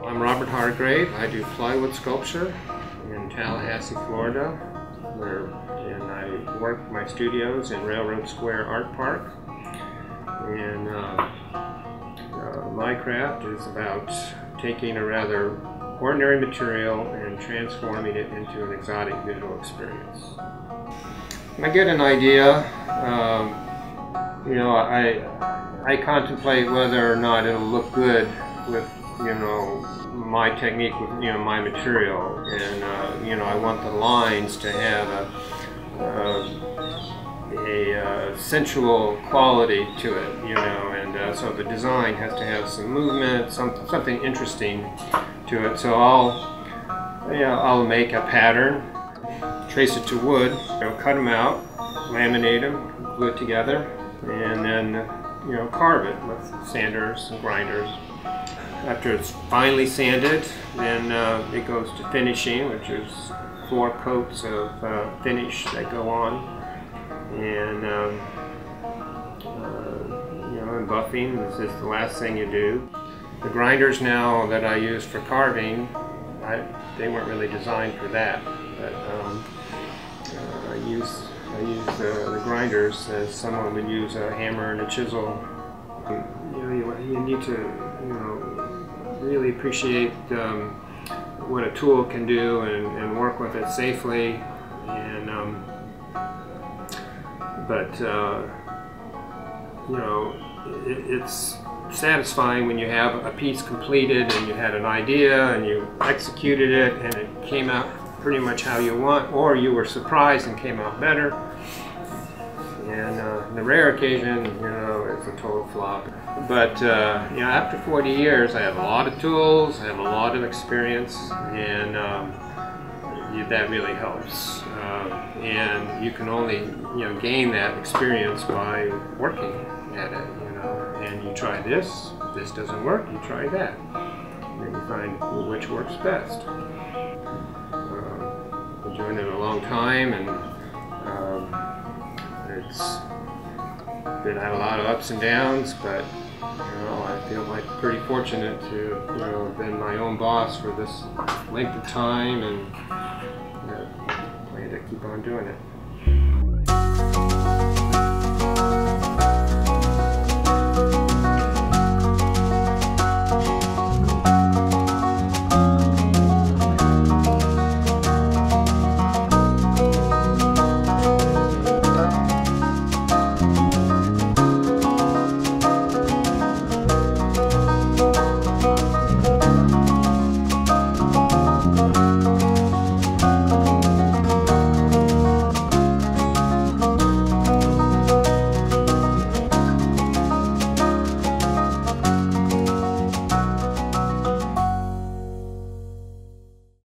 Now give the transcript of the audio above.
I'm Robert Hargrave. I do plywood sculpture in Tallahassee, Florida, and I work my studios in Railroad Square Art Park. And my craft is about taking a rather ordinary material and transforming it into an exotic visual experience. When I get an idea, I contemplate whether or not it'll look good with my technique, with my material, and I want the lines to have a sensual quality to it, and so the design has to have some movement, something interesting to it. So I'll make a pattern, trace it to wood, cut them out, laminate them, glue it together, and then carve it with sanders and grinders. After it's finely sanded, then it goes to finishing, which is 4 coats of finish that go on, and and buffing. This is the last thing you do. The grinders now that I use for carving, they weren't really designed for that, but I use the grinders as someone would use a hammer and a chisel. You need to really appreciate what a tool can do and work with it safely. And it's satisfying when you have a piece completed and you had an idea and you executed it and it came out pretty much how you want, or you were surprised and came out better. And the rare occasion, it's a total flop. But after 40 years, I have a lot of tools, I have a lot of experience, and that really helps. And you can only gain that experience by working at it. And you try this doesn't work, you try that, and then you find which works best. I've been doing it a long time, and it's been had a lot of ups and downs, but I feel like pretty fortunate to have been my own boss for this length of time, and plan to keep on doing it.